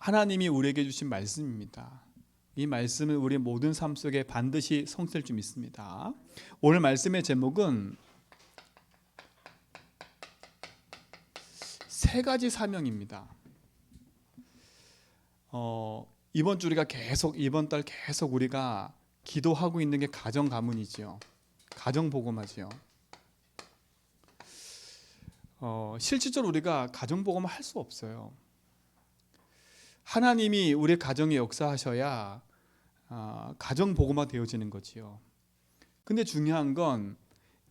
하나님이 우리에게 주신 말씀입니다. 이 말씀은 우리 모든 삶 속에 반드시 성취될 줄 믿습니다. 오늘 말씀의 제목은 세 가지 사명입니다. 이번 주 우리가 이번 달 계속 우리가 기도하고 있는 게 가정 가문이지요. 가정 복음하지요. 실질적으로 우리가 가정 복음을 할 수 없어요. 하나님이 우리 가정에 역사하셔야 가정 복음화 되어지는 거지요. 근데 중요한 건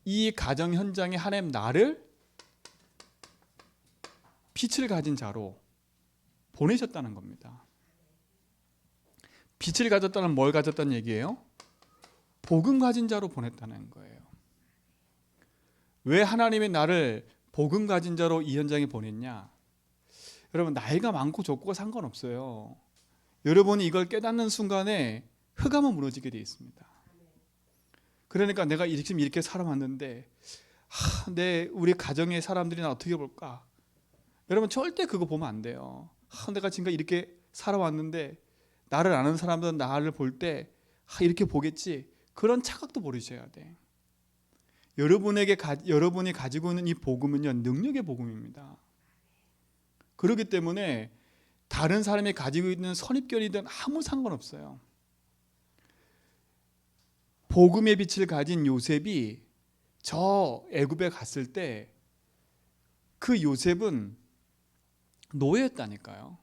이 가정 현장에 하나님 나를 빛을 가진 자로 보내셨다는 겁니다. 빛을 가졌다는 뭘 가졌다는 얘기예요? 복음 가진 자로 보냈다는 거예요. 왜 하나님이 나를 복음 가진 자로 이 현장에 보냈냐? 여러분, 나이가 많고 적고가 상관없어요. 여러분이 이걸 깨닫는 순간에 흑암은 무너지게 되어 있습니다. 그러니까 내가 지금 이렇게 살아왔는데 우리 가정의 사람들이 나 어떻게 볼까? 여러분, 절대 그거 보면 안 돼요. 내가 지금 이렇게 살아왔는데 나를 아는 사람들은 나를 볼 때 이렇게 보겠지. 그런 착각도 버리셔야 돼. 여러분이 가지고 있는 이 복음은요, 능력의 복음입니다. 그렇기 때문에 다른 사람이 가지고 있는 선입견이든 아무 상관없어요. 복음의 빛을 가진 요셉이 저 애굽에 갔을 때 그 요셉은 노예였다니까요.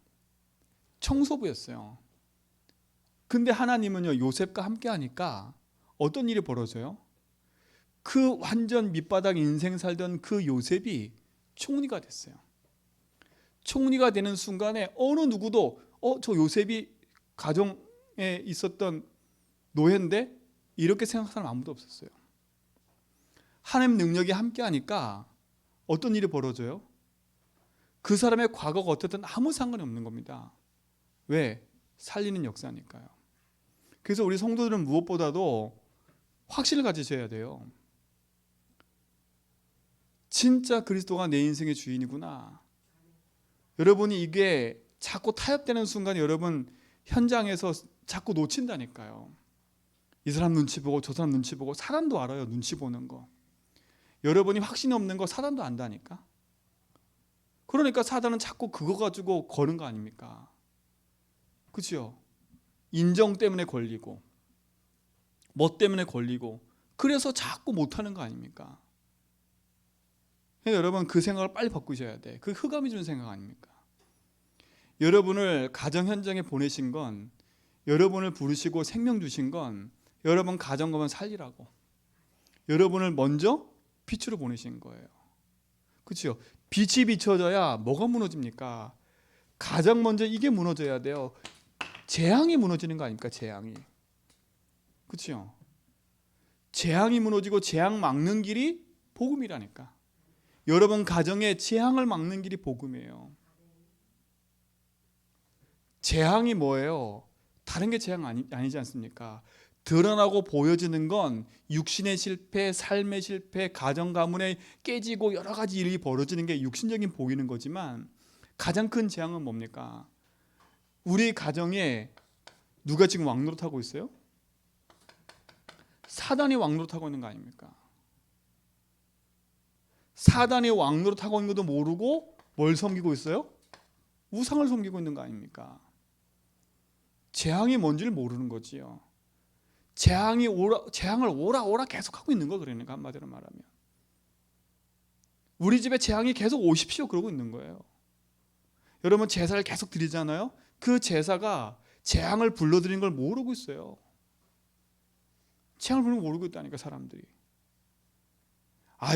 청소부였어요. 근데 하나님은요, 요셉과 함께 하니까 어떤 일이 벌어져요? 그 완전 밑바닥 인생 살던 그 요셉이 총리가 됐어요. 총리가 되는 순간에 어느 누구도 저 요셉이 가정에 있었던 노예인데 이렇게 생각하는 사람 아무도 없었어요. 하나님 능력이 함께 하니까 어떤 일이 벌어져요? 그 사람의 과거가 어떻든 아무 상관이 없는 겁니다. 왜? 살리는 역사니까요. 그래서 우리 성도들은 무엇보다도 확신을 가지셔야 돼요. 진짜 그리스도가 내 인생의 주인이구나. 여러분이 이게 자꾸 타협되는 순간 여러분 현장에서 자꾸 놓친다니까요. 이 사람 눈치 보고 저 사람 눈치 보고. 사람도 알아요, 눈치 보는 거. 여러분이 확신이 없는 거 사단도 안다니까. 그러니까 사단은 자꾸 그거 가지고 거는 거 아닙니까? 그렇죠? 인정 때문에 걸리고 뭐 때문에 걸리고 그래서 자꾸 못하는 거 아닙니까? 여러분, 그 생각을 빨리 바꾸셔야 돼. 그 흑암이 주는 생각 아닙니까? 여러분을 가정 현장에 보내신 건, 여러분을 부르시고 생명 주신 건 여러분 가정가만 살리라고, 여러분을 먼저 빛으로 보내신 거예요. 그렇죠? 빛이 비춰져야 뭐가 무너집니까? 가장 먼저 이게 무너져야 돼요. 재앙이 무너지는 거 아닙니까? 재앙이. 그렇죠? 재앙이 무너지고 재앙 막는 길이 복음이라니까. 여러분 가정에 재앙을 막는 길이 복음이에요. 재앙이 뭐예요? 다른 게 재앙 아니지 않습니까? 드러나고 보여지는 건 육신의 실패, 삶의 실패, 가정 가문에 깨지고 여러 가지 일이 벌어지는 게 육신적인 보이는 거지만, 가장 큰 재앙은 뭡니까? 우리 가정에 누가 지금 왕노릇하고 있어요? 사단이 왕노릇하고 있는 거 아닙니까? 사단이 왕노릇하고 있는 것도 모르고 뭘 섬기고 있어요? 우상을 섬기고 있는 거 아닙니까? 재앙이 뭔지를 모르는 거지요. 재앙을 오라 계속 하고 있는 거. 그러니까 한마디로 말하면 우리 집에 재앙이 계속 오십시오 그러고 있는 거예요. 여러분, 제사를 계속 드리잖아요. 그 제사가 재앙을 불러들이는 걸 모르고 있어요. 재앙을 부르는 걸 모르고 있다니까, 사람들이.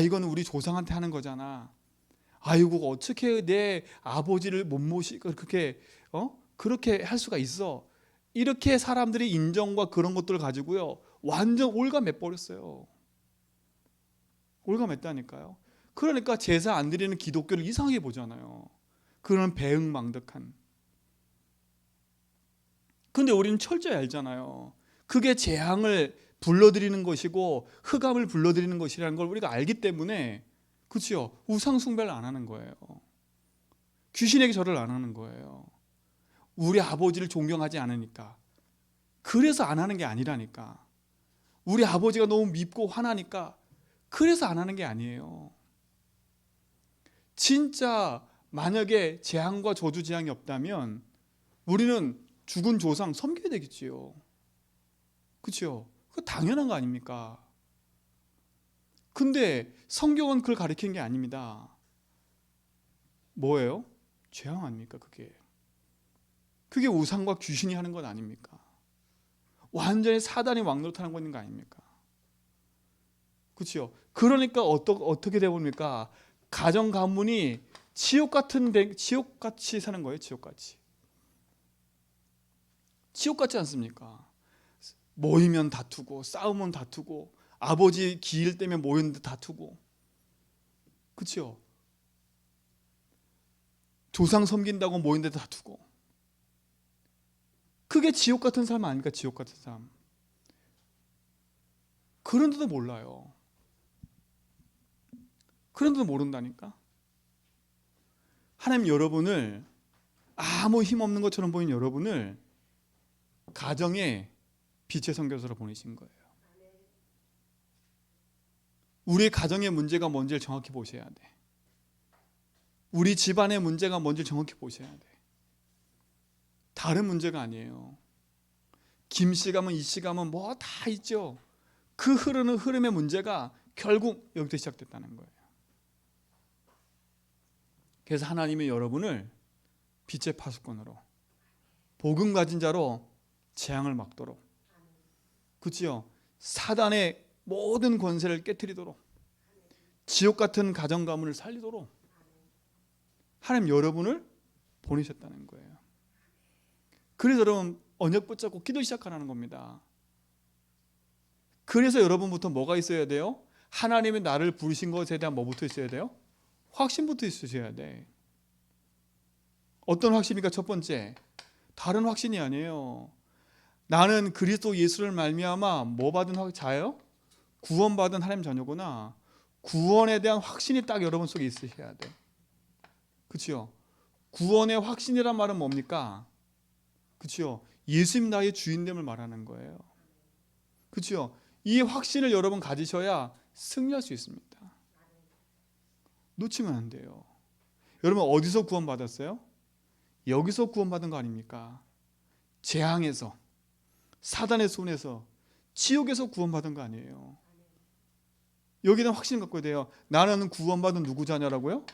이거는 우리 조상한테 하는 거잖아. 이거 어떻게 내 아버지를 못 모시고 그렇게 할 수가 있어. 이렇게 사람들이 인정과 그런 것들을 가지고요, 완전 올가매버렸어요. 올가맸다니까요. 그러니까 제사 안 드리는 기독교를 이상하게 보잖아요. 그런 배응망덕한. 근데 우리는 철저히 알잖아요. 그게 재앙을 불러들이는 것이고 흑암을 불러들이는 것이라는 걸 우리가 알기 때문에, 그렇죠? 우상 숭배를 안 하는 거예요. 귀신에게 절을 안 하는 거예요. 우리 아버지를 존경하지 않으니까. 그래서 안 하는 게 아니라니까. 우리 아버지가 너무 밉고 화나니까 그래서 안 하는 게 아니에요. 진짜 만약에 재앙과 저주 재앙이 없다면 우리는 죽은 조상 섬겨야 되겠지요. 그렇죠? 그거 당연한 거 아닙니까? 근데 성경은 그걸 가르치는 게 아닙니다. 뭐예요? 재앙 아닙니까 그게? 그게 우상과 귀신이 하는 것 아닙니까? 완전히 사단이 왕노릇하는 거 아닙니까? 그렇죠? 그러니까 어떻게 되봅니까? 가정 가문이 지옥같이 사는 거예요. 지옥같지 않습니까? 모이면 다투고 싸우면 다투고 아버지 기일 때문에 모였는데 다투고, 그렇죠? 조상 섬긴다고 모였는데 다투고. 그게 지옥 같은 삶 아닙니까? 지옥 같은 삶. 그런데도 몰라요. 그런데도 모른다니까. 하나님 여러분을, 아무 힘 없는 것처럼 보이는 여러분을 가정에 빛의 선교사로 보내신 거예요. 우리 가정의 문제가 뭔지를 정확히 보셔야 돼. 우리 집안의 문제가 뭔지를 정확히 보셔야 돼. 다른 문제가 아니에요. 김씨 가면 이씨 가면 뭐 다 있죠. 그 흐르는 흐름의 문제가 결국 여기서 시작됐다는 거예요. 그래서 하나님이 여러분을 빛의 파수꾼으로, 복음 가진 자로 재앙을 막도록, 그렇지요? 사단의 모든 권세를 깨트리도록, 지옥 같은 가정 가문을 살리도록 하나님 여러분을 보내셨다는 거예요. 그래서 여러분 언약 붙잡고 기도 시작하라는 겁니다. 그래서 여러분부터 뭐가 있어야 돼요? 하나님이 나를 부르신 것에 대한 뭐부터 있어야 돼요? 확신부터 있으셔야 돼. 어떤 확신입니까? 첫 번째, 다른 확신이 아니에요. 나는 그리스도 예수를 말미암아 뭐 받은 자예요? 구원받은 하나님 자녀구나. 구원에 대한 확신이 딱 여러분 속에 있으셔야 돼. 그렇죠? 구원의 확신이란 말은 뭡니까? 그렇죠? 예수님 나의 주인됨을 말하는 거예요. 그렇죠? 이 확신을 여러분 가지셔야 승리할 수 있습니다. 놓치면 안 돼요. 여러분 어디서 구원받았어요? 여기서 구원받은 거 아닙니까? 재앙에서, 사단의 손에서, 지옥에서 구원받은 거 아니에요. 여기는 확신을 갖고 돼요. 나는 구원받은 누구 자녀라고요?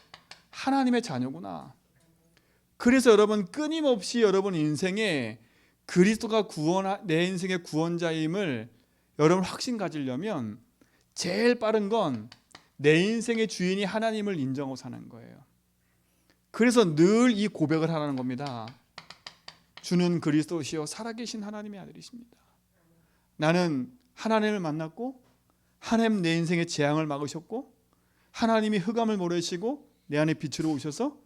하나님의 자녀구나. 그래서 여러분 끊임없이 여러분 인생에 그리스도가 내 인생의 구원자임을 여러분 확신 가지려면 제일 빠른 건 내 인생의 주인이 하나님을 인정하고 사는 거예요. 그래서 늘 이 고백을 하라는 겁니다. 주는 그리스도시요 살아계신 하나님의 아들이십니다. 나는 하나님을 만났고 하나님 내 인생의 재앙을 막으셨고 하나님이 흑암을 모르시고 내 안에 빛으로 오셔서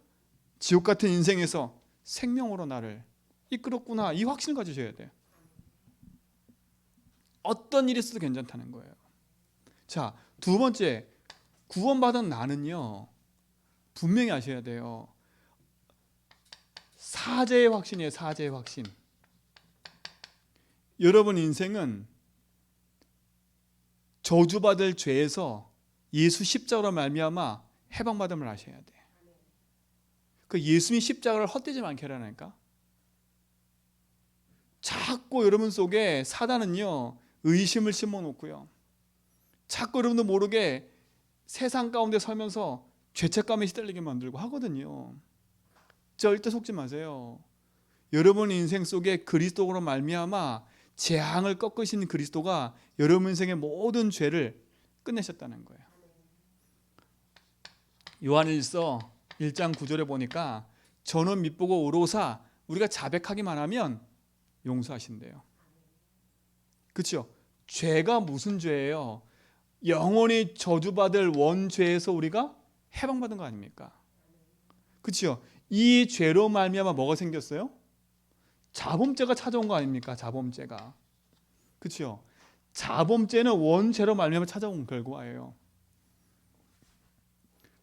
지옥 같은 인생에서 생명으로 나를 이끌었구나. 이 확신을 가지셔야 돼요. 어떤 일이 있어도 괜찮다는 거예요. 자, 두 번째, 구원받은 나는요 분명히 아셔야 돼요. 사죄의 확신이에요. 사죄의 확신. 여러분 인생은 저주받을 죄에서 예수 십자가로 말미암아 해방받음을 아셔야 돼. 그 예수님 십자가를 헛되지 않게 하라니까. 자꾸 여러분 속에 사단은요 의심을 심어놓고요, 자꾸 여러분도 모르게 세상 가운데 살면서 죄책감에 시달리게 만들고 하거든요. 절대 속지 마세요. 여러분 인생 속에 그리스도로 말미암아 재앙을 꺾으신 그리스도가 여러분 인생의 모든 죄를 끝내셨다는 거예요. 요한일서 1장 9절에 보니까 저는 밉보고 의로사 우리가 자백하기만 하면 용서하신대요. 그렇죠? 죄가 무슨 죄예요? 영원히 저주받을 원죄에서 우리가 해방받은 거 아닙니까? 그렇죠? 이 죄로 말미암아 뭐가 생겼어요? 자범죄가 찾아온 거 아닙니까? 자범죄가. 그렇죠? 자범죄는 원죄로 말미암아 찾아온 결과예요.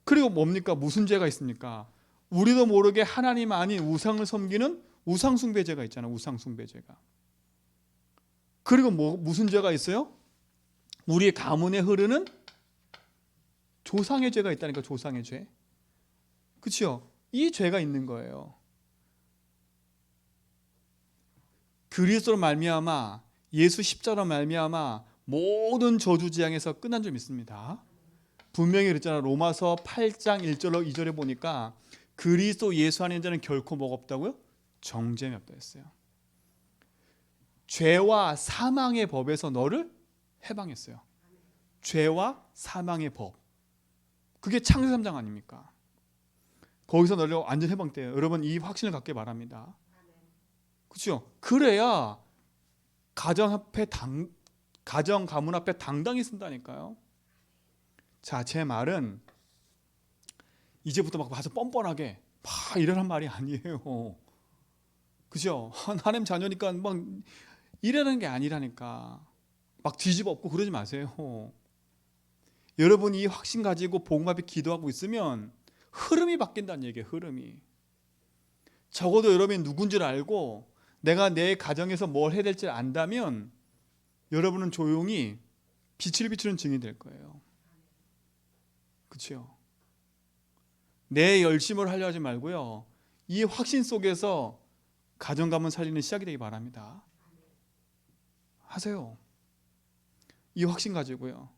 그리고 뭡니까? 무슨 죄가 있습니까? 우리도 모르게 하나님 아닌 우상을 섬기는 우상숭배죄가 있잖아요. 우상숭배죄가. 그리고 무슨 죄가 있어요? 우리 가문에 흐르는 조상의 죄가 있다니까. 조상의 죄. 그렇죠? 이 죄가 있는 거예요. 그리스도로 말미암아, 예수 십자가로 말미암아 모든 저주 재앙에서 끝난 줄 믿습니다. 분명히 그랬잖아요. 로마서 8장 1절로 2절에 보니까 그리스도 예수 안에 있는 자는 결코 뭐가 없다고요? 정죄함이 없다 했어요. 죄와 사망의 법에서 너를 해방했어요. 죄와 사망의 법. 그게 창세기 3장 아닙니까? 거기서 너를 완전 해방돼요. 여러분 이 확신을 갖게 바랍니다. 그렇죠? 그래야 가정 가문 앞에 당당히 쓴다니까요. 자, 제 말은 이제부터 막 와서 뻔뻔하게 막 이러란 말이 아니에요. 그죠? 하나님 자녀니까 막 이러는 게 아니라니까. 막 뒤집어 엎고 그러지 마세요. 여러분이 이 확신 가지고 복음 앞에 기도하고 있으면 흐름이 바뀐다는 얘기예요. 흐름이. 적어도 여러분이 누군지를 알고 내가 내 가정에서 뭘 해야 될지 안다면 여러분은 조용히 빛을 비추는 증인이 될 거예요. 그렇죠? 내 열심을 하려 하지 말고요. 이 확신 속에서 가정 가문 살리는 시작이 되기 바랍니다. 하세요. 이 확신 가지고요.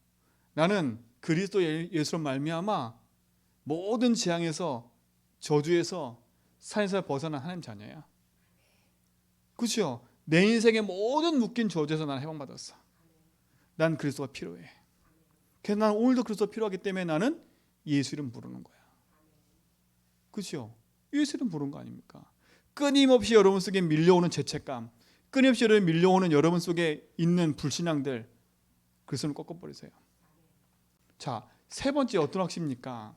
나는 그리스도 예수로 말미암아 모든 재앙에서 저주에서 산에서 벗어난 하나님 자녀야. 그렇죠? 내 인생의 모든 묶인 저주에서 나는 해방받았어. 난 그리스도가 필요해. 그래서 나는 오늘도 그리스도가 필요하기 때문에 나는 예수 이름 부르는 거야. 그렇죠? 예수 이름 부르는 거 아닙니까? 끊임없이 여러분 속에 밀려오는 죄책감, 끊임없이 밀려오는 여러분 속에 있는 불신앙들, 그리스도는 꺾어버리세요. 자, 세 번째 어떤 확신입니까?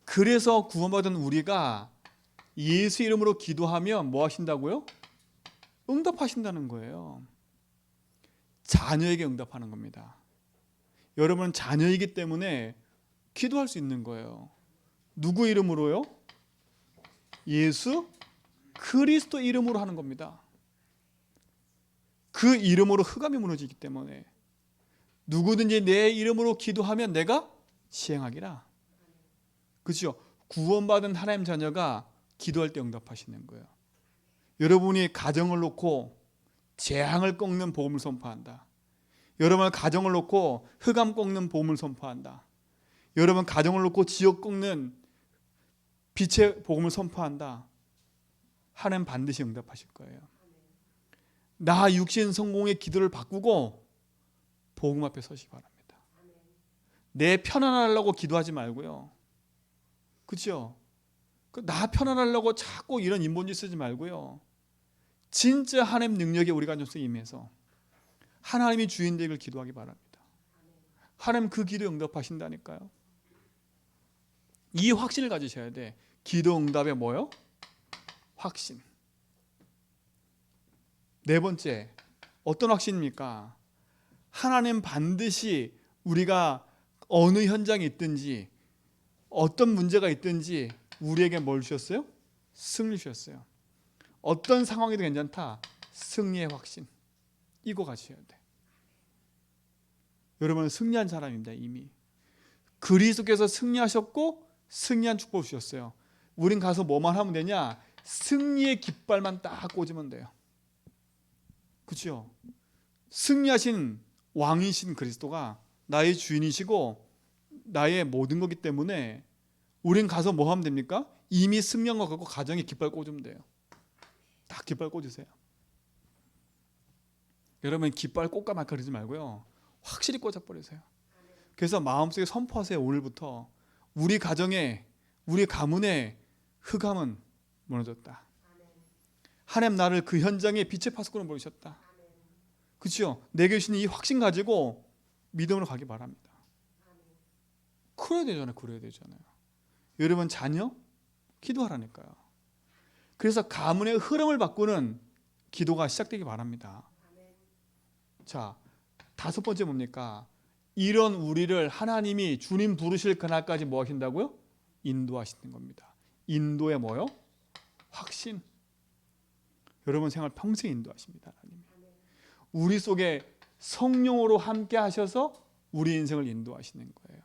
그래서 구원받은 우리가 예수 이름으로 기도하면 뭐 하신다고요? 응답하신다는 거예요. 자녀에게 응답하는 겁니다. 여러분 자녀이기 때문에 기도할 수 있는 거예요. 누구 이름으로요? 예수 그리스도 이름으로 하는 겁니다. 그 이름으로 흑암이 무너지기 때문에 누구든지 내 이름으로 기도하면 내가 시행하기라. 그렇죠? 구원받은 하나님 자녀가 기도할 때 응답하시는 거예요. 여러분이 가정을 놓고 재앙을 꺾는 복음을 선포한다. 여러분 가정을 놓고 흑암 꺾는 복음을 선포한다. 여러분 가정을 놓고 지옥 꺾는 빛의 복음을 선포한다. 하나님 반드시 응답하실 거예요. 나 육신 성공의 기도를 바꾸고 복음 앞에 서시 바랍니다. 내 편안하려고 기도하지 말고요. 그렇죠? 나 편안하려고 자꾸 이런 인본주의 쓰지 말고요. 진짜 하나님 능력이 우리 가정에 임해서 하나님이 주인 되길 기도하기 바랍니다. 하나님 그 기도 응답하신다니까요. 이 확신을 가지셔야 돼. 기도 응답에 뭐요? 확신. 네 번째, 어떤 확신입니까? 하나님 반드시 우리가 어느 현장에 있든지 어떤 문제가 있든지 우리에게 뭘 주셨어요? 승리 주셨어요. 어떤 상황에도 괜찮다. 승리의 확신. 이거 가셔야 돼. 여러분은 승리한 사람입니다. 이미. 그리스도께서 승리하셨고 승리한 축복을 주셨어요. 우린 가서 뭐만 하면 되냐? 승리의 깃발만 딱 꽂으면 돼요. 그렇죠? 승리하신 왕이신 그리스도가 나의 주인이시고 나의 모든 거기 때문에 우린 가서 뭐 하면 됩니까? 이미 승리한 거 갖고 가정에 깃발 꽂으면 돼요. 딱 깃발 꽂으세요. 여러분 깃발 꽂까 말까 그러지 말고요. 확실히 꽂아버리세요. 그래서 마음속에 선포하세요. 오늘부터 우리 가정에 우리 가문에 흑암은 무너졌다. 하나님 나를 그 현장에 빛의 파수꾼으로 보이셨다. 그렇죠? 내게 주신 이 확신 가지고 믿음으로 가기 바랍니다. 그래야 되잖아요. 여러분 자녀 기도하라니까요. 그래서 가문의 흐름을 바꾸는 기도가 시작되기 바랍니다. 자, 다섯 번째 뭡니까? 이런 우리를 하나님이 주님 부르실 그날까지 뭐 하신다고요? 인도하시는 겁니다. 인도의 뭐요? 확신. 여러분 생활 평생 인도하십니다. 하나님이. 우리 속에 성령으로 함께 하셔서 우리 인생을 인도하시는 거예요.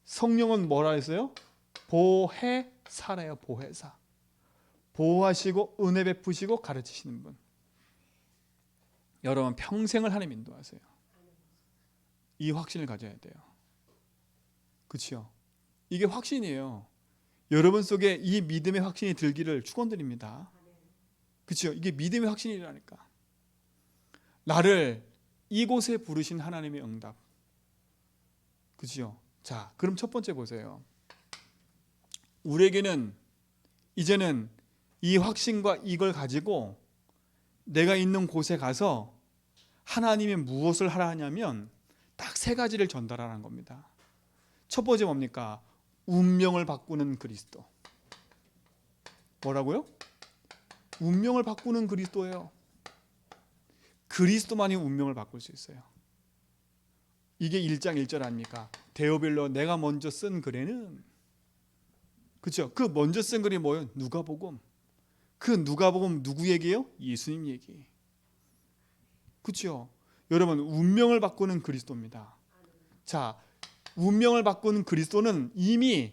성령은 뭐라 했어요? 보혜사래요. 보혜사. 보호하시고 은혜 베푸시고 가르치시는 분. 여러분 평생을 하나님 인도하세요. 이 확신을 가져야 돼요. 그렇죠? 이게 확신이에요. 여러분 속에 이 믿음의 확신이 들기를 축원드립니다. 그렇죠? 이게 믿음의 확신이라니까. 나를 이곳에 부르신 하나님의 응답. 그렇죠? 자, 그럼 첫 번째 보세요. 우리에게는 이제는 이 확신과 이걸 가지고 내가 있는 곳에 가서 하나님이 무엇을 하라 하냐면 딱 세 가지를 전달하라는 겁니다. 첫 번째 뭡니까? 운명을 바꾸는 그리스도. 뭐라고요? 운명을 바꾸는 그리스도예요. 그리스도만이 운명을 바꿀 수 있어요. 이게 1장 1절 아닙니까? 데오빌로 내가 먼저 쓴 글에는, 그렇죠? 그 먼저 쓴 글이 뭐예요? 누가복음. 그 누가복음 누구 얘기예요? 예수님 얘기. 그렇죠? 여러분 운명을 바꾸는 그리스도입니다. 자, 운명을 바꾸는 그리스도는 이미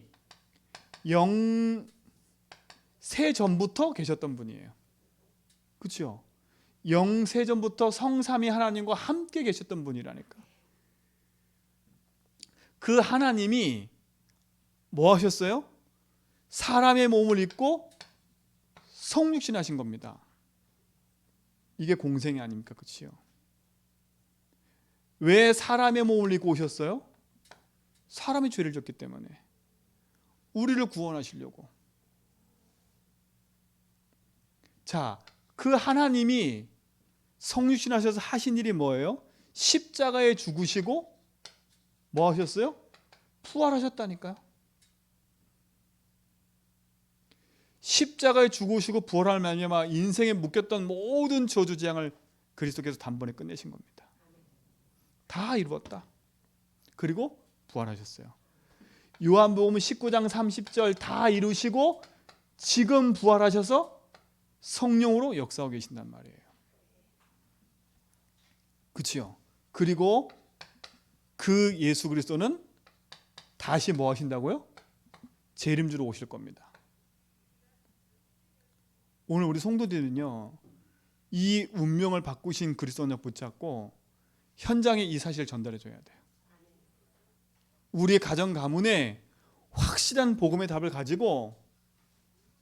영세 전부터 계셨던 분이에요. 그렇죠? 영세 전부터 성삼위 하나님과 함께 계셨던 분이라니까. 그 하나님이 뭐 하셨어요? 사람의 몸을 입고 성육신 하신 겁니다. 이게 공생이 아닙니까? 그렇죠? 왜 사람의 몸을 입고 오셨어요? 사람이 죄를 졌기 때문에. 우리를 구원하시려고. 자, 그 하나님이 성육신 하셔서 하신 일이 뭐예요? 십자가에 죽으시고 뭐 하셨어요? 부활하셨다니까요. 십자가에 죽으시고 부활할 말미암아 인생에 묶였던 모든 저주 재앙을 그리스도께서 단번에 끝내신 겁니다. 다 이루었다. 그리고 부활하셨어요. 요한복음 19장 30절 다 이루시고 지금 부활하셔서 성령으로 역사하고 계신단 말이에요. 그렇죠? 그리고 그 예수 그리스도는 다시 뭐 하신다고요? 재림주로 오실 겁니다. 오늘 우리 성도들은요, 이 운명을 바꾸신 그리스도를 붙잡고 현장에 이 사실을 전달해 줘야 돼요. 우리의 가정 가문에 확실한 복음의 답을 가지고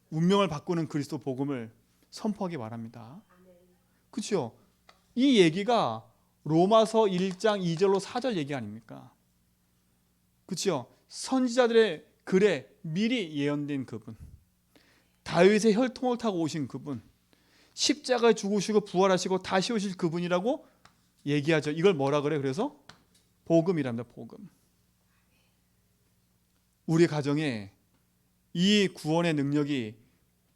운명을 바꾸는 그리스도 복음을 선포하기 바랍니다. 그렇죠? 이 얘기가 로마서 1장 2절로 4절 얘기 아닙니까? 그렇죠? 선지자들의 글에 미리 예언된 그분, 다윗의 혈통을 타고 오신 그분, 십자가에 죽으시고 부활하시고 다시 오실 그분이라고 얘기하죠. 이걸 뭐라 그래? 그래서 복음이랍니다. 복음. 우리 가정에 이 구원의 능력이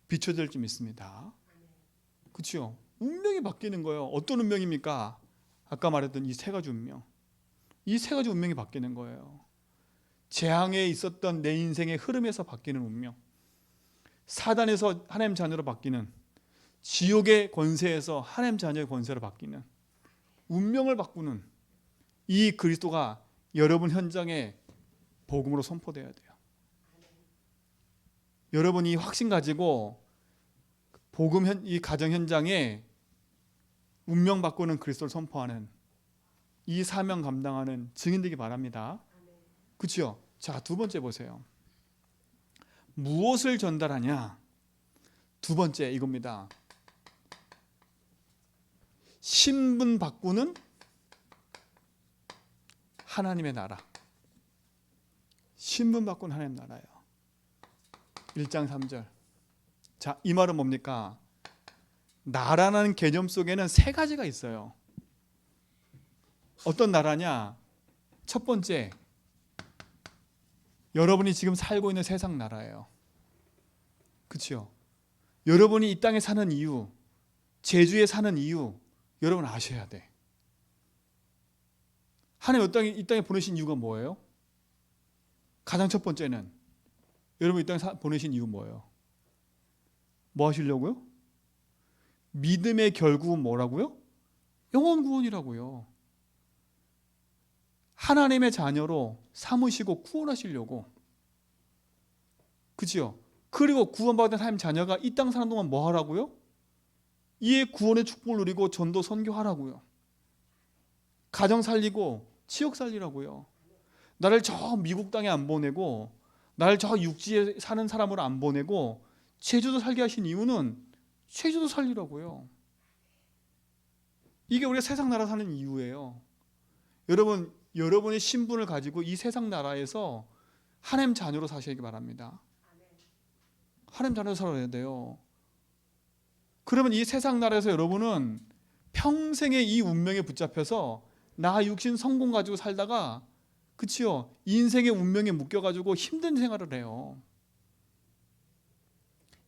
비춰질 줄 믿습니다. 그렇죠? 운명이 바뀌는 거예요. 어떤 운명입니까? 아까 말했던 이 세 가지 운명. 이 세 가지 운명이 바뀌는 거예요. 재앙에 있었던 내 인생의 흐름에서 바뀌는 운명, 사단에서 하나님 자녀로 바뀌는, 지옥의 권세에서 하나님 자녀의 권세로 바뀌는 운명을 바꾸는 이 그리스도가 여러분 현장에 복음으로 선포돼야 돼요. 여러분 이 확신 가지고 복음 이 가정 현장에 운명 바꾸는 그리스도를 선포하는 이 사명 감당하는 증인 되기 바랍니다. 그렇죠? 자, 두 번째 보세요. 무엇을 전달하냐? 두 번째 이겁니다. 신분 바꾸는 하나님의 나라. 신분 바꾸는 하나님의 나라예요. 1장 3절. 자, 이 말은 뭡니까? 나라는 개념 속에는 세 가지가 있어요. 어떤 나라냐? 첫 번째, 여러분이 지금 살고 있는 세상 나라예요. 그렇죠? 여러분이 이 땅에 사는 이유, 제주에 사는 이유 여러분 아셔야 돼. 하나님 이 땅에 보내신 이유가 뭐예요? 가장 첫 번째는 여러분 이 땅에 보내신 이유 뭐예요? 뭐 하시려고요? 믿음의 결국은 뭐라고요? 영원 구원이라고요. 하나님의 자녀로 삼으시고 구원하시려고. 그치요? 그리고 구원받은 하나님 자녀가 이 땅 사는 동안 뭐 하라고요? 이에 구원의 축복을 누리고 전도 선교하라고요. 가정 살리고 지역 살리라고요. 나를 저 미국 땅에 안 보내고 나를 저 육지에 사는 사람으로 안 보내고 제주도 살게 하신 이유는 제주도 살리라고요. 이게 우리가 세상 나라 사는 이유예요. 여러분의 신분을 가지고 이 세상 나라에서 하나님 자녀로 사시기 바랍니다. 하나님 자녀로 살아야 돼요. 그러면 이 세상 나라에서 여러분은 평생의 이 운명에 붙잡혀서 나 육신 성공 가지고 살다가, 그치요, 인생의 운명에 묶여가지고 힘든 생활을 해요.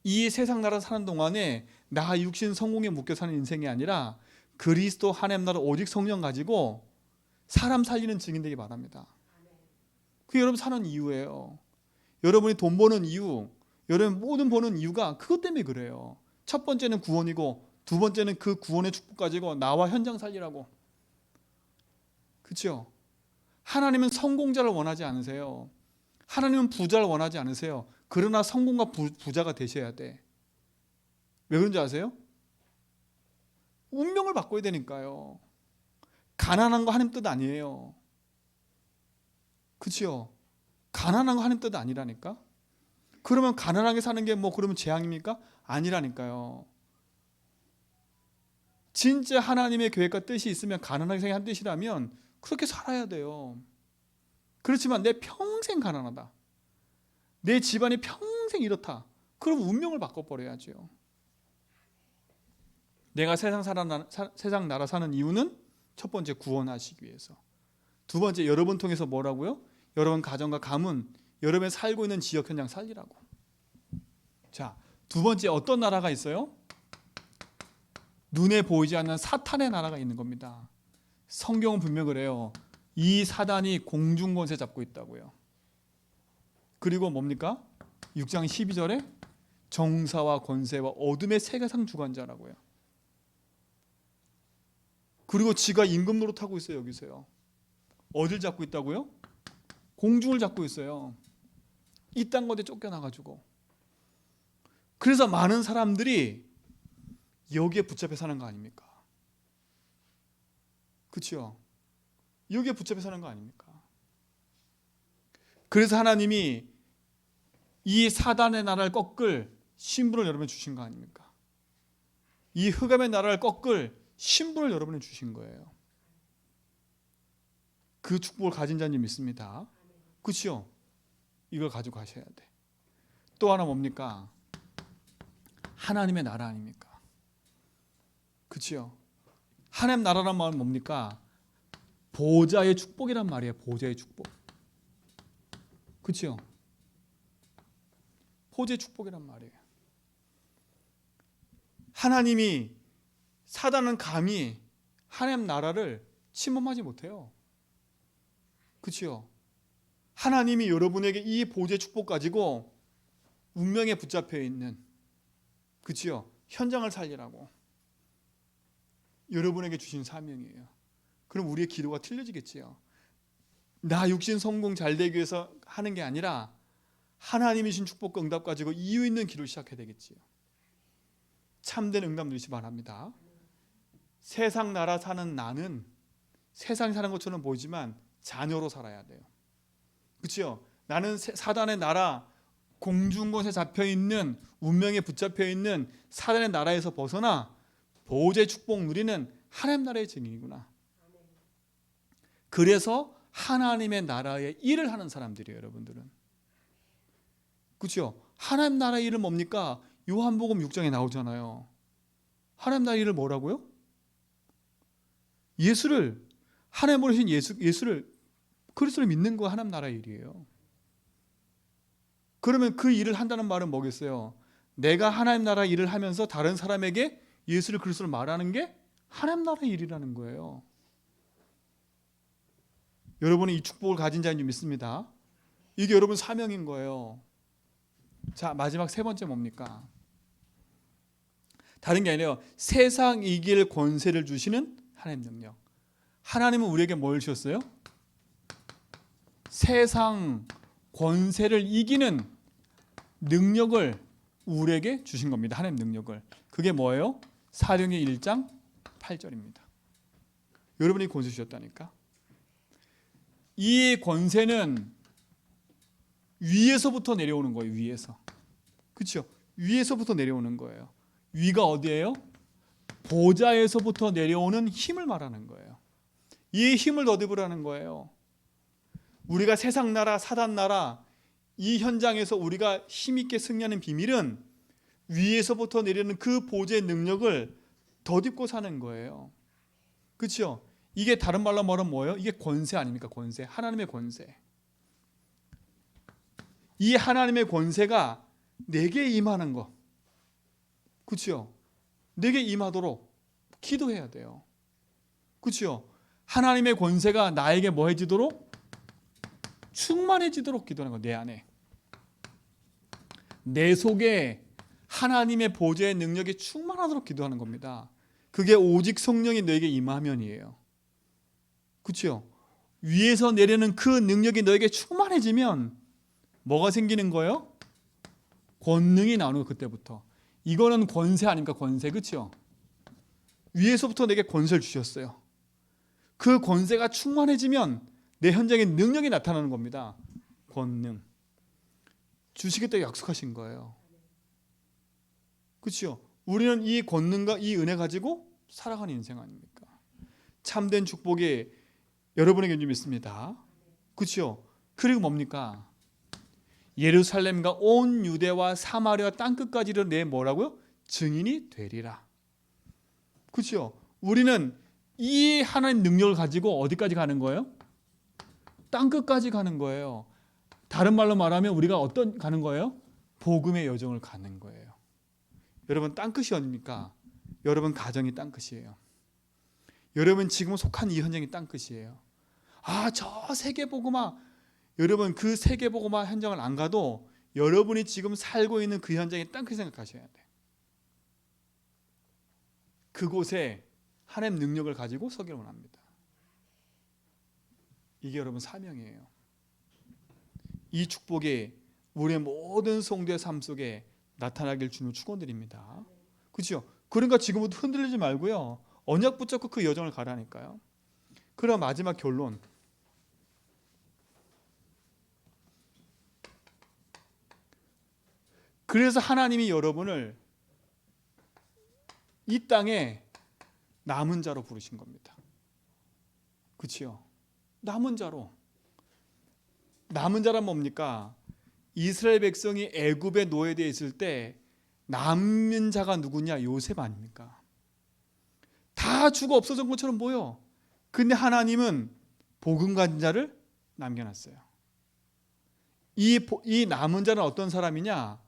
이 세상 나라 사는 동안에 나 육신 성공에 묶여 사는 인생이 아니라 그리스도 하나님 나라 오직 성령 가지고 사람 살리는 증인 되기 바랍니다. 그게 여러분 사는 이유예요. 여러분이 돈 버는 이유, 여러분 모든 버는 이유가 그것 때문에 그래요. 첫 번째는 구원이고 두 번째는 그 구원의 축복 가지고 나와 현장 살리라고. 그렇죠? 하나님은 성공자를 원하지 않으세요. 하나님은 부자를 원하지 않으세요. 그러나 성공과 부자가 되셔야 돼. 왜 그런지 아세요? 운명을 바꿔야 되니까요. 가난한 거 하나님 뜻 아니에요. 그렇죠? 가난한 거 하나님 뜻 아니라니까. 그러면 가난하게 사는 게 뭐 그러면 재앙입니까? 아니라니까요. 진짜 하나님의 계획과 뜻이 있으면 가난하게 생각한 뜻이라면 그렇게 살아야 돼요. 그렇지만 내 평생 가난하다, 내 집안이 평생 이렇다, 그럼 운명을 바꿔버려야죠. 내가 세상 나라 사는 이유는 첫 번째 구원하시기 위해서, 두 번째 여러분 통해서 뭐라고요? 여러분 가정과 가문, 여러분이 살고 있는 지역 현장 살리라고. 자, 두 번째 어떤 나라가 있어요? 눈에 보이지 않는 사탄의 나라가 있는 겁니다. 성경은 분명 그래요. 이 사단이 공중권세 잡고 있다고요. 그리고 뭡니까? 6장 12절에 정사와 권세와 어둠의 세계상 주관자라고요. 그리고 지가 임금 노릇하고 있어요. 여기서요. 어딜 잡고 있다고요? 공중을 잡고 있어요. 이 땅 곳에 쫓겨나가지고. 그래서 많은 사람들이 여기에 붙잡혀 사는 거 아닙니까? 그렇죠? 여기에 붙잡혀 사는 거 아닙니까? 그래서 하나님이 이 사단의 나라를 꺾을 신분을 여러분에 주신 거 아닙니까? 이 흑암의 나라를 꺾을 신분을 여러분에 주신 거예요. 그 축복을 가진 자님 믿습니다. 그렇죠? 이걸 가지고 가셔야 돼. 또 하나 뭡니까? 하나님의 나라 아닙니까? 그렇죠? 하나님 나라란 말은 뭡니까? 보좌의 축복이란 말이에요. 보좌의 축복. 그렇죠? 보좌의 축복이란 말이에요. 하나님이, 사단은 감히 하나님 나라를 침범하지 못해요. 그렇죠? 하나님이 여러분에게 이 보좌의 축복 가지고 운명에 붙잡혀 있는, 그렇죠? 현장을 살리라고 여러분에게 주신 사명이에요. 그럼 우리의 기도가 틀려지겠지요. 나 육신 성공 잘 되기 위해서 하는 게 아니라 하나님이 주신 축복과 응답 가지고 이유 있는 기도를 시작해야 되겠지요. 참된 응답 누리시 바랍니다. 세상 나라 사는 나는 세상 사는 것처럼 보이지만 자녀로 살아야 돼요. 그렇죠? 나는 사단의 나라, 공중권세 잡혀있는, 운명에 붙잡혀있는 사단의 나라에서 벗어나 보호자의 축복 누리는 하나님 나라의 증인이구나. 그래서 하나님의 나라의 일을 하는 사람들이에요. 여러분들은. 그렇죠? 하나님 나라의 일은 뭡니까? 요한복음 6장에 나오잖아요. 하나님 나라의 일을 뭐라고요? 예수를, 하나님 보내신 예수를, 그리스도를 믿는 거 하나님 나라의 일이에요. 그러면 그 일을 한다는 말은 뭐겠어요? 내가 하나님 나라 일을 하면서 다른 사람에게 예수를, 그리스도를 말하는 게 하나님 나라의 일이라는 거예요. 여러분이 이 축복을 가진 자인 줄 믿습니다. 이게 여러분 사명인 거예요. 자, 마지막 세 번째 뭡니까? 다른 게 아니라 세상 이길 권세를 주시는 하나님 능력. 하나님은 우리에게 뭘 주셨어요? 세상 권세를 이기는 능력을 우리에게 주신 겁니다. 하나님 능력을. 그게 뭐예요? 사도행전 1장 8절입니다. 여러분이 권세 주셨다니까. 이 권세는 위에서부터 내려오는 거예요. 위에서. 그렇죠? 위에서부터 내려오는 거예요. 위가 어디예요? 보좌에서부터 내려오는 힘을 말하는 거예요. 이 힘을 덧입으라는 거예요. 우리가 세상 나라, 사단 나라 이 현장에서 우리가 힘있게 승리하는 비밀은 위에서부터 내리는 그 보좌의 능력을 덧입고 사는 거예요. 그렇죠? 이게 다른 말로 말하면 뭐예요? 이게 권세 아닙니까? 권세. 하나님의 권세. 이 하나님의 권세가 내게 임하는 거. 그렇죠? 내게 임하도록 기도해야 돼요. 그렇죠? 하나님의 권세가 나에게 뭐 해지도록? 충만해지도록 기도하는 거. 내 안에. 내 속에 하나님의 보좌의 능력이 충만하도록 기도하는 겁니다. 그게 오직 성령이 너에게 임하면이에요. 그렇죠? 위에서 내리는 그 능력이 너에게 충만해지면 뭐가 생기는 거예요? 권능이 나오는 거. 그때부터. 이거는 권세 아닙니까? 권세. 그렇죠? 위에서부터 내게 권세를 주셨어요. 그 권세가 충만해지면 내 현장에 능력이 나타나는 겁니다. 권능. 주시겠다고 약속하신 거예요. 그렇죠? 우리는 이 권능과 이 은혜 가지고 살아가는 인생 아닙니까? 참된 축복이 여러분에게 좀 있습니다. 그렇죠? 그리고 뭡니까? 예루살렘과 온 유대와 사마리아 땅끝까지를 내 뭐라고요? 증인이 되리라. 그렇죠? 우리는 이 하나님 능력을 가지고 어디까지 가는 거예요? 땅끝까지 가는 거예요. 다른 말로 말하면 우리가 어떤 가는 거예요? 복음의 여정을 가는 거예요. 여러분 땅끝이 어딥니까? 여러분 가정이 땅끝이에요. 여러분 지금 속한 이 현장이 땅끝이에요. 아, 저 세계복음화, 여러분 그 세계복음화 현장을 안 가도 여러분이 지금 살고 있는 그 현장이 땅끝 생각하셔야 돼요. 그곳에 하나님 능력을 가지고 서기를 원합니다. 이게 여러분 사명이에요. 이 축복이 우리의 모든 성도의 삶 속에 나타나길 주는 축원드립니다. 그렇죠? 그러니까 지금부터 흔들리지 말고요. 언약 붙잡고 그 여정을 가라니까요. 그럼 마지막 결론. 그래서 하나님이 여러분을 이 땅에 남은 자로 부르신 겁니다. 그렇죠? 남은 자로. 남은 자란 뭡니까? 이스라엘 백성이 애굽에 노예되어 있을 때 남은 자가 누구냐? 요셉 아닙니까? 다 죽어 없어진 것처럼 보여. 근데 하나님은 복음 가진 자를 남겨놨어요. 이 남은 자는 어떤 사람이냐?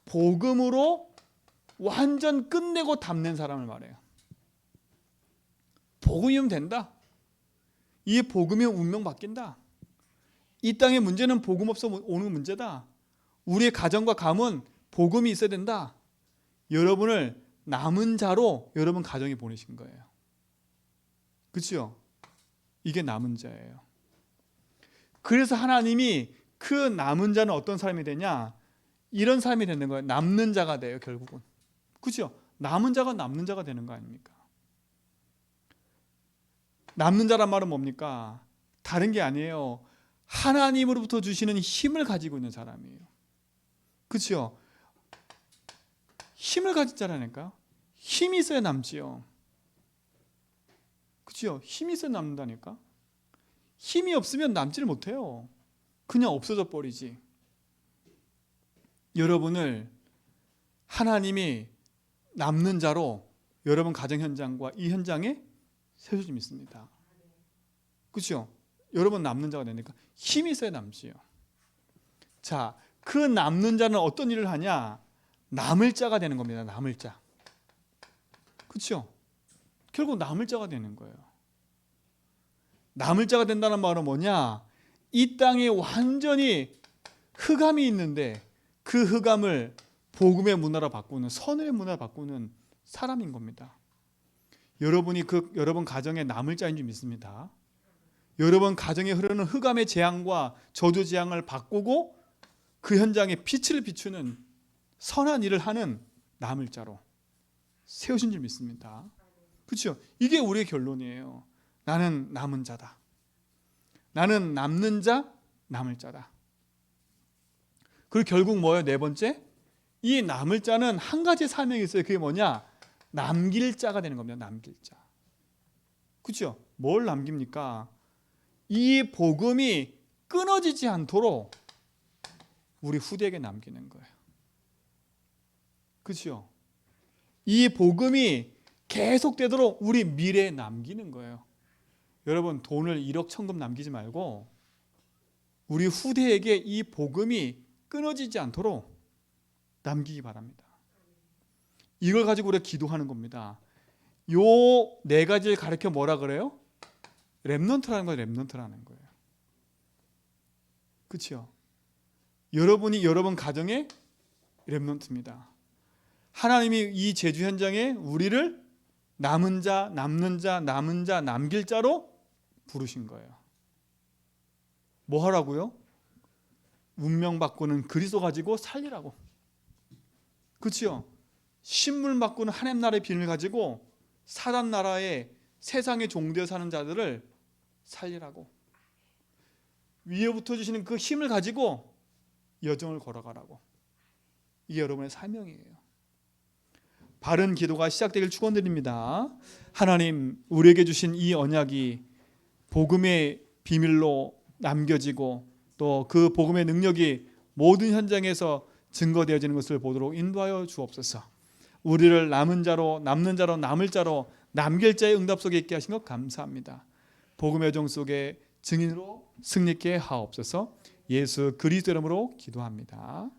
복음으로 완전 끝내고 담는 사람을 말해요. 복음이면 된다. 이 복음이면 운명 바뀐다. 이 땅의 문제는 복음 없어 오는 문제다. 우리의 가정과 가문 복음이 있어야 된다. 여러분을 남은 자로 여러분 가정에 보내신 거예요. 그렇죠? 이게 남은 자예요. 그래서 하나님이 그 남은 자는 어떤 사람이 되냐? 이런 사람이 되는 거예요. 남는 자가 돼요, 결국은. 그렇죠? 남은 자가 남는 자가 되는 거 아닙니까? 남는 자란 말은 뭡니까? 다른 게 아니에요. 하나님으로부터 주시는 힘을 가지고 있는 사람이에요. 그렇죠? 힘을 가진 자라니까. 힘이 있어야 남지요. 그렇죠? 힘이 있어야 남는다니까. 힘이 없으면 남지를 못해요. 그냥 없어져 버리지. 여러분을 하나님이 남는 자로 여러분 가정 현장과 이 현장에 세워져 있습니다. 그렇죠? 여러분 남는 자가 되니까 힘이 있어야 남지요. 자, 그 남는 자는 어떤 일을 하냐? 남을 자가 되는 겁니다. 남을 자. 그렇죠? 결국 남을 자가 되는 거예요. 남을 자가 된다는 말은 뭐냐? 이 땅에 완전히 흑암이 있는데 그 흑암을 복음의 문화로 바꾸는, 선의 문화로 바꾸는 사람인 겁니다. 여러분이 여러분 가정에 남을 자인 줄 믿습니다. 여러분 가정에 흐르는 흑암의 재앙과 저주 재앙을 바꾸고 그 현장에 빛을 비추는 선한 일을 하는 남을 자로 세우신 줄 믿습니다. 그렇죠? 이게 우리의 결론이에요. 나는 남은 자다. 나는 남는 자, 남을 자다. 그리고 결국 뭐예요? 네 번째, 이 남을 자는 한 가지 사명이 있어요. 그게 뭐냐? 남길 자가 되는 겁니다. 남길 자. 그렇죠? 뭘 남깁니까? 이 복음이 끊어지지 않도록 우리 후대에게 남기는 거예요. 그렇죠? 이 복음이 계속되도록 우리 미래에 남기는 거예요. 여러분, 돈을 1억 천금 남기지 말고 우리 후대에게 이 복음이 끊어지지 않도록 남기기 바랍니다. 이걸 가지고 우리가 기도하는 겁니다. 요 네 가지를 가르쳐 뭐라 그래요? 렘넌트라는 거예요. 렘넌트라는 거예요. 그렇죠? 여러분이 여러분 가정의 렘넌트입니다. 하나님이 이 제주 현장에 우리를 남은 자, 남는 자, 남은 자, 남길 자로 부르신 거예요. 뭐 하라고요? 운명 바꾸는 그리스도 가지고 살리라고. 그렇죠? 신물 바꾸는 하나님 나라의 비밀을 가지고 사단 나라의 세상의 종되어 사는 자들을 살리라고. 위에부터 주시는 그 힘을 가지고 여정을 걸어가라고. 이게 여러분의 사명이에요. 바른 기도가 시작되길 축원드립니다. 하나님, 우리에게 주신 이 언약이 복음의 비밀로 남겨지고 또 그 복음의 능력이 모든 현장에서 증거되어지는 것을 보도록 인도하여 주옵소서. 우리를 남은 자로, 남는 자로, 남을 자로, 남길 자의 응답 속에 있게 하신 것 감사합니다. 복음의 정 속에 증인으로 승리케 하옵소서. 예수 그리스도 이름으로 기도합니다.